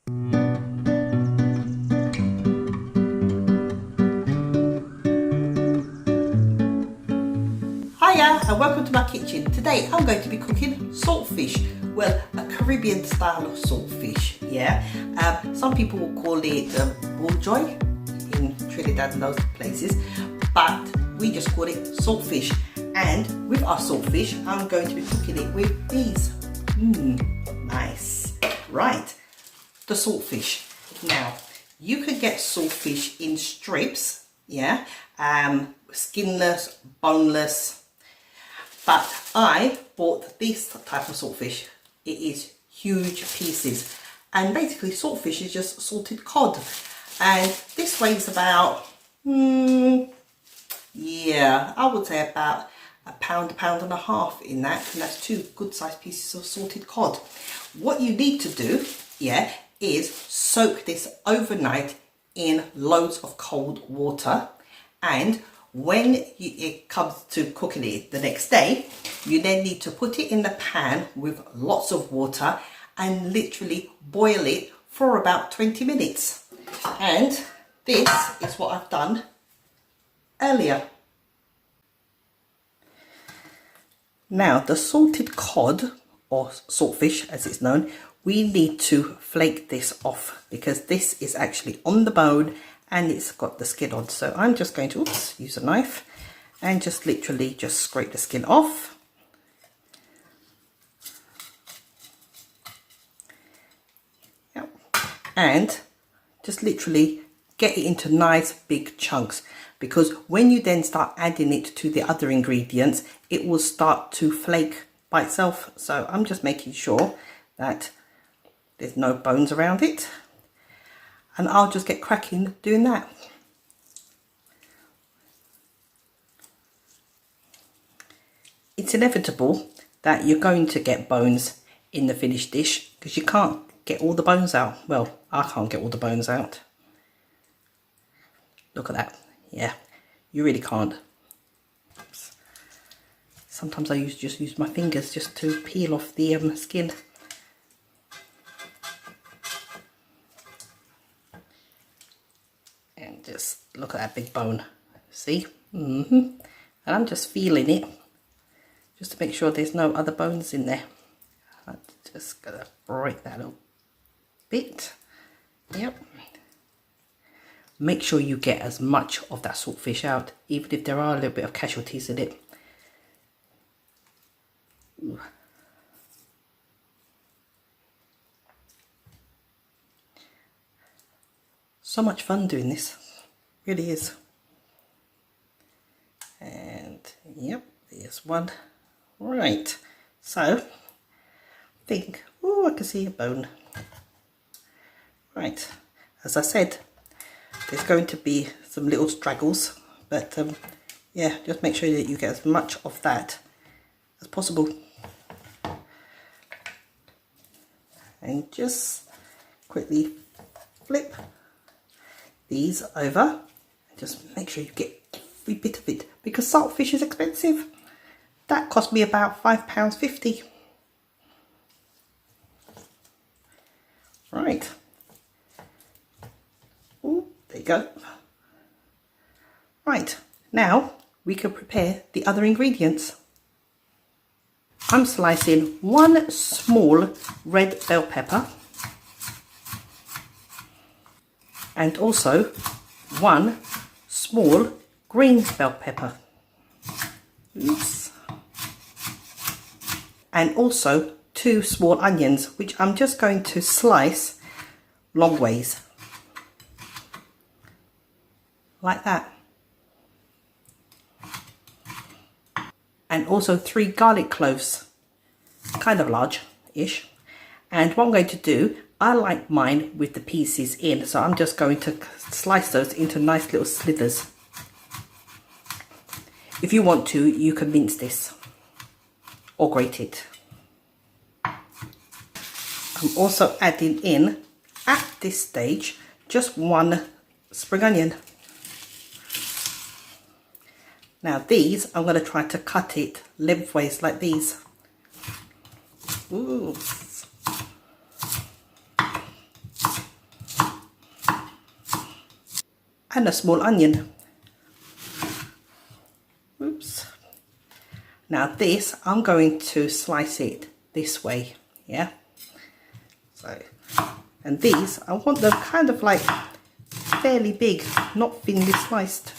Hiya and welcome to my kitchen. Today I'm going to be cooking saltfish. Well, a Caribbean style of saltfish, yeah. Some people will call it bulljoy in Trinidad and those places, but we just call it saltfish. And with our saltfish, I'm going to be cooking it with these. Nice. Right, the saltfish. Now, you can get saltfish in strips, yeah, skinless, boneless, but I bought this type of saltfish. It is huge pieces, and basically saltfish is just salted cod, and this weighs about, yeah, I would say about a pound and a half in that, and that's two good sized pieces of salted cod. What you need to do, yeah, is soak this overnight in loads of cold water, and when it comes to cooking it the next day, you then need to put it in the pan with lots of water and literally boil it for about 20 minutes. And this is what I've done earlier. Now, the salted cod, or saltfish as it's known, we need to flake this off because this is actually on the bone and it's got the skin on. So I'm just going to use a knife and just literally just scrape the skin off. Yep. And just literally get it into nice big chunks, because when you then start adding it to the other ingredients, it will start to flake by itself. So I'm just making sure that there's no bones around it, and I'll just get cracking doing that. It's inevitable that you're going to get bones in the finished dish because you can't get all the bones out. Well, I can't get all the bones out. Look at that. Yeah, you really can't. Sometimes I just use my fingers just to peel off the skin. And just look at that big bone. See? And I'm just feeling it just to make sure there's no other bones in there. I'm just gonna break that a bit. Yep. Make sure you get as much of that saltfish out, even if there are a little bit of casualties in it. Ooh. So much fun doing this, really is. And yep, there's one. Right, so I think, oh, I can see a bone. Right, as I said, there's going to be some little straggles, but yeah, just make sure that you get as much of that as possible. And just quickly flip these over and just make sure you get every bit of it, because saltfish is expensive. That cost me about £5.50. Right. Ooh, there you go. Right, now we can prepare the other ingredients. I'm slicing one small red bell pepper and also one small green bell pepper. Oops. And also 2 small onions, which I'm just going to slice long ways. Like that. And also 3 garlic cloves, kind of large-ish. And what I'm going to do, I like mine with the pieces in, so I'm just going to slice those into nice little slithers. If you want to, you can mince this or grate it. I'm also adding in, at this stage, just 1 spring onion. Now these, I'm going to try to cut it lengthways like these. Ooh. and a small onion. Oops. Now this, I'm going to slice it this way, yeah. So, and these, I want them kind of like fairly big, not thinly sliced.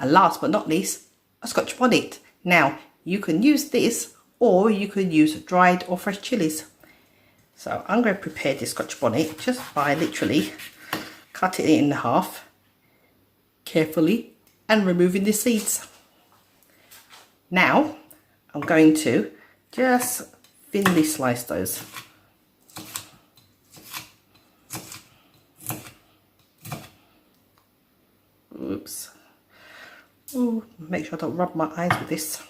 And last but not least, a Scotch bonnet. Now, you can use this or you can use dried or fresh chilies. So I'm going to prepare this Scotch bonnet just by literally cutting it in half carefully and removing the seeds. Now, I'm going to just thinly slice those. Oops. Ooh, make sure I don't rub my eyes with this.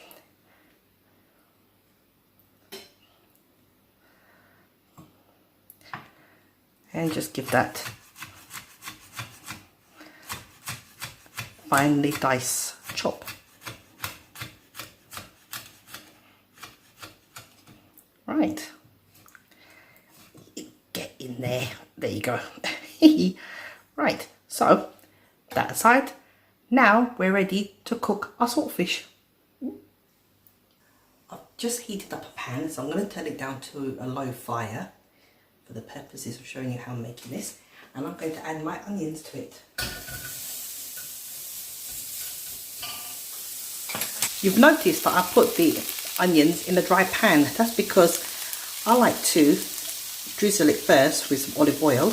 And just give that finely diced chop. Right. Get in there. There you go. Right, so that aside. Now we're ready to cook our saltfish. I've just heated up a pan, so I'm going to turn it down to a low fire for the purposes of showing you how I'm making this. And I'm going to add my onions to it. You've noticed that I put the onions in a dry pan. That's because I like to drizzle it first with some olive oil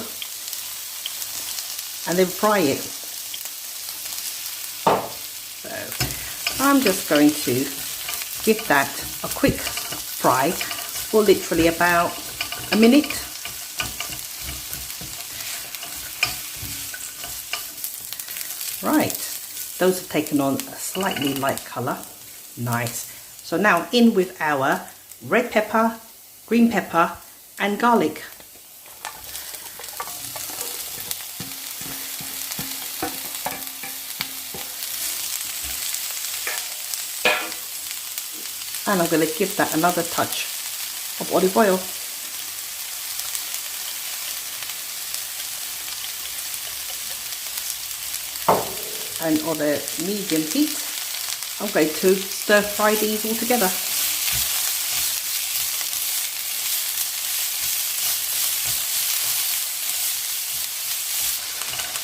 and then fry it. I'm just going to give that a quick fry for literally about a minute. Right, those have taken on a slightly light colour. Nice. So now in with our red pepper, green pepper and garlic. And I'm going to give that another touch of olive oil. And on a medium heat, I'm going to stir fry these all together.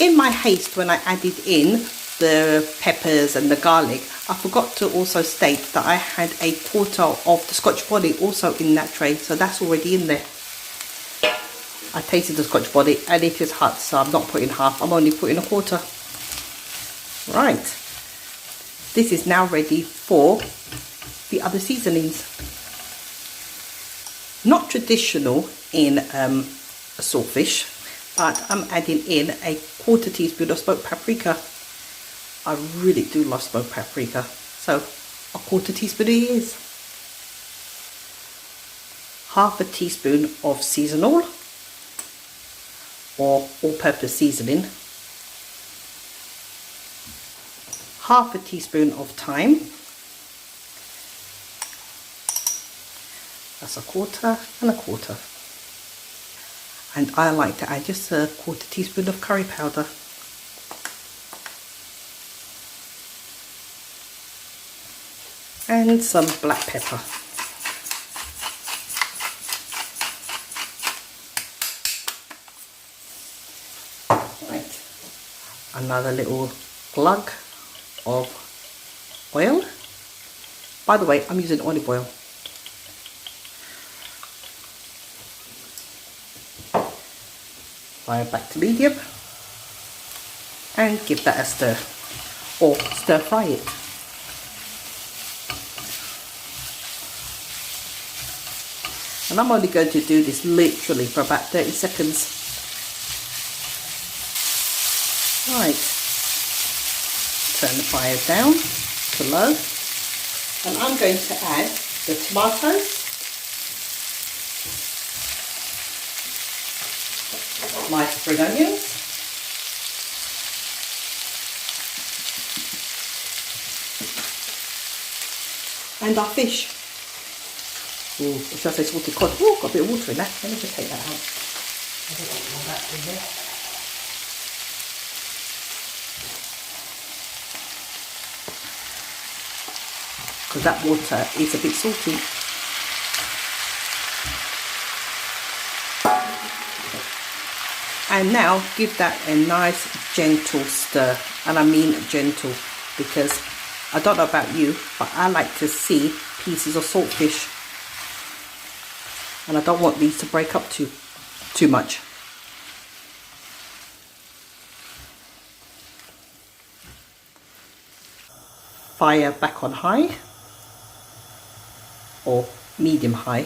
In my haste, when I added in the peppers and the garlic, I forgot to also state that I had a quarter of the Scotch bonnet also in that tray, so that's already in there. I tasted the Scotch bonnet and it is hot, so I'm not putting half, I'm only putting a quarter. Right, this is now ready for the other seasonings. Not traditional in a saltfish, but I'm adding in a quarter teaspoon of smoked paprika. I really do love smoked paprika, so a quarter teaspoon it is. Half a teaspoon of seasonal or all-purpose seasoning. Half a teaspoon of thyme. That's a quarter and a quarter. And I like to add just a quarter teaspoon of curry powder. And some black pepper. Right, another little glug of oil. By the way, I'm using olive oil. Fire back to medium and give that a stir, or stir fry it. And I'm only going to do this literally for about 30 seconds. Right, turn the fire down to low, and I'm going to add the tomatoes, my spring onions, and our fish. Ooh, should I say salted cod? Oh, got a bit of water in that. Let me just take that out. I don't want all that in there. Because that water is a bit salty. And now give that a nice gentle stir, and I mean gentle, because I don't know about you, but I like to see pieces of saltfish, and I don't want these to break up too much. Fire back on high or medium high,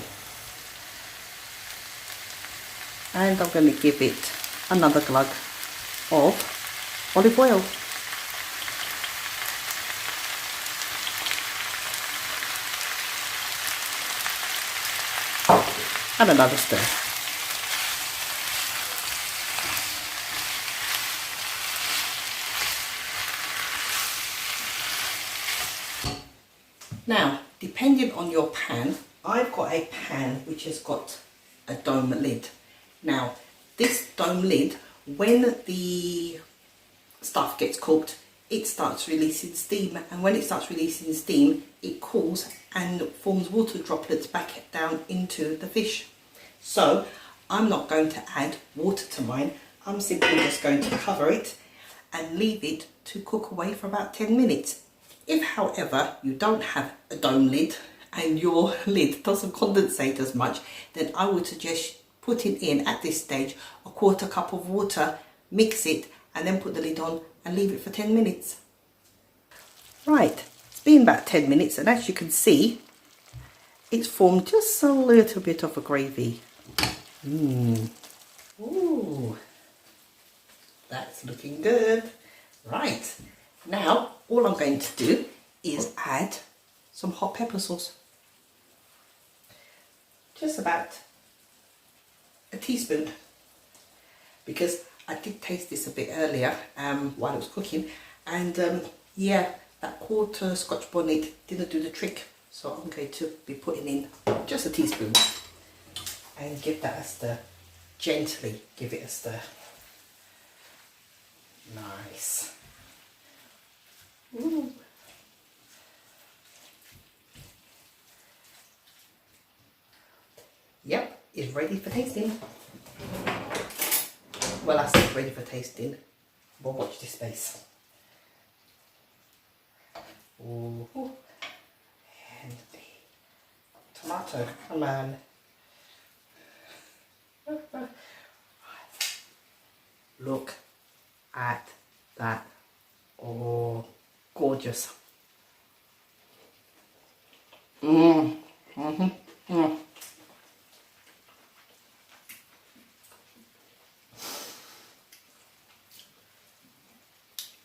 and I'm going to give it another glug of olive oil. And another stir. Now, depending on your pan, I've got a pan which has got a dome lid. Now, this dome lid, when the stuff gets cooked, it starts releasing steam, and when it starts releasing steam, it cools and forms water droplets back down into the fish. So I'm not going to add water to mine. I'm simply just going to cover it and leave it to cook away for about 10 minutes. If, however, you don't have a dome lid and your lid doesn't condensate as much, then I would suggest putting in, at this stage, a 1/4 cup of water, mix it, and then put the lid on and leave it for 10 minutes. Right, it's been about 10 minutes, and as you can see, it's formed just a little bit of a gravy. Ooh, that's looking good. Right, now all I'm going to do is add some hot pepper sauce. Just about a teaspoon, because I did taste this a bit earlier while I was cooking, and yeah, that 1/4 scotch bonnet didn't do the trick, so I'm going to be putting in just a teaspoon and give that a stir. Gently give it a stir. Nice. Ooh. Yep, it's ready for tasting. Well, I said ready for tasting, but watch this space. Ooh. And the tomato, come on. Look at that. Oh, gorgeous.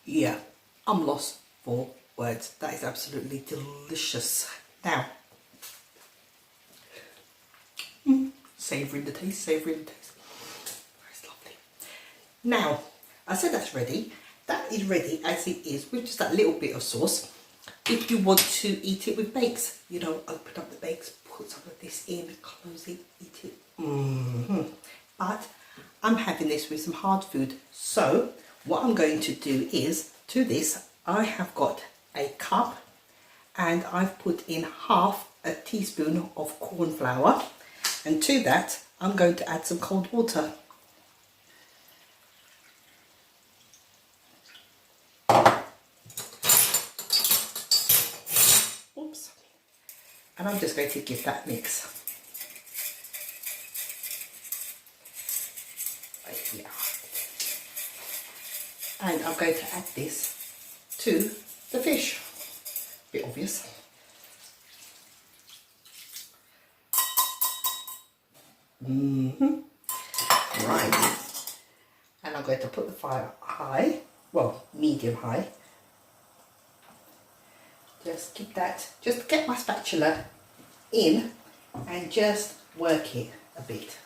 Yeah, I'm lost for words. That is absolutely delicious. Now, savouring the taste, savouring the taste. That's lovely. Now, I said that's ready. That is ready as it is, with just that little bit of sauce. If you want to eat it with bakes, you know, open up the bakes, put some of this in, close it, eat it. But I'm having this with some hard food. So what I'm going to do is, to this, I have got a cup and I've put in 1/2 a teaspoon of corn flour, and to that I'm going to add some cold water. Oops. And I'm just going to give that mix. Right here. And I'm going to add this to the fish. Bit obvious. Right. And I'm going to put the fire high, well, medium high. Just keep that, just get my spatula in and just work it a bit.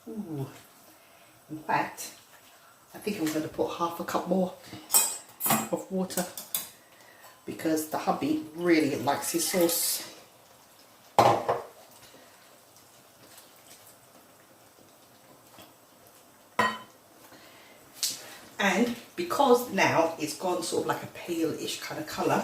Ooh. In fact, I think I'm going to put 1/2 cup more of water, because the hubby really likes his sauce. And because now it's gone sort of like a pale-ish kind of colour,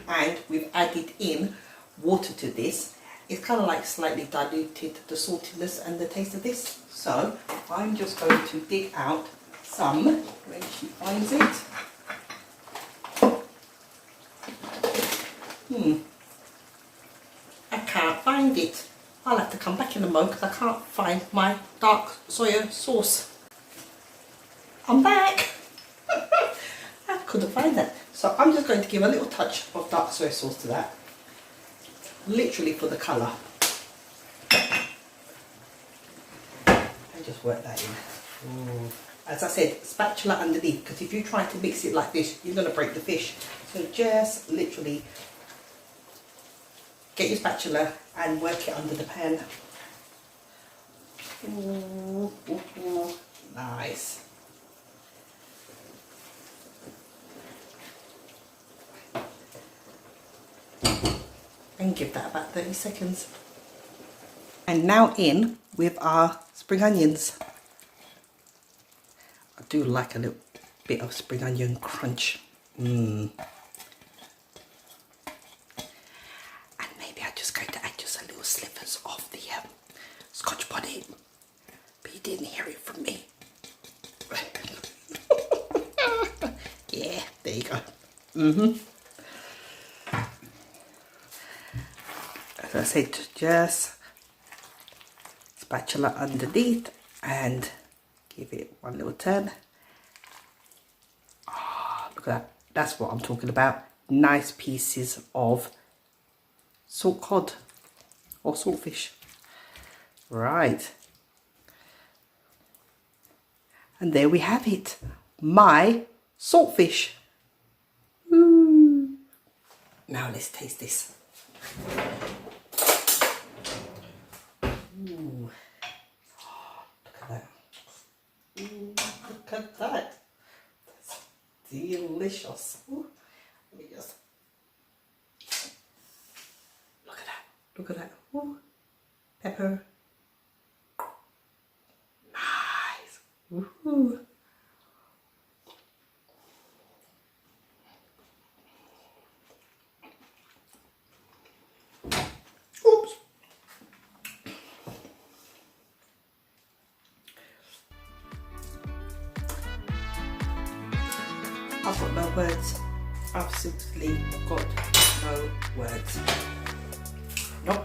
and we've added in water to this, it's kind of like slightly diluted the saltiness and the taste of this. So I'm just going to dig out some when she finds it. I can't find it. I'll have to come back in a moment because I can't find my dark soya sauce. I'm back. I couldn't find that. So I'm just going to give a little touch of dark soya sauce to that. Literally for the colour. And just work that in. Ooh. As I said, spatula underneath, because if you try to mix it like this, you're going to break the fish. So just literally get your spatula and work it under the pan. Ooh, ooh, ooh. Nice. And give that about 30 seconds. And now in with our spring onions. I do like a little bit of spring onion crunch. And maybe I'm just going to add just a little slivers of the scotch bonnet. But you didn't hear it from me. Yeah, there you go. As I said, just spatula underneath and give it one little turn. Look at that. That's what I'm talking about. Nice pieces of salt cod or saltfish. Right. And there we have it. My saltfish. Now let's taste this. Ooh. Oh, look at that. Ooh, look at that. That's delicious. Ooh. Let me just look at that. Look at that. Ooh. Pepper. Nice. Ooh. Oops. I've got no words. I've simply got no words. Nope.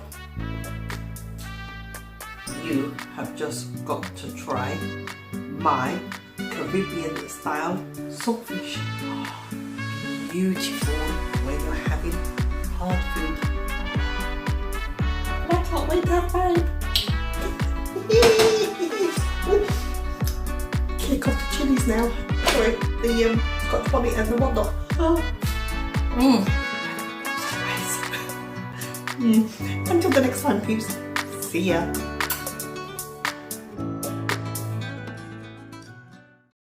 You have just got to try my Caribbean style saltfish. Oh, beautiful when you're having hard food. I can't wait to have mine. Kick off the chilies now. Sorry, the scotch bonnet and the whatnot. Oh. So nice. Until the next time, peeps. See ya.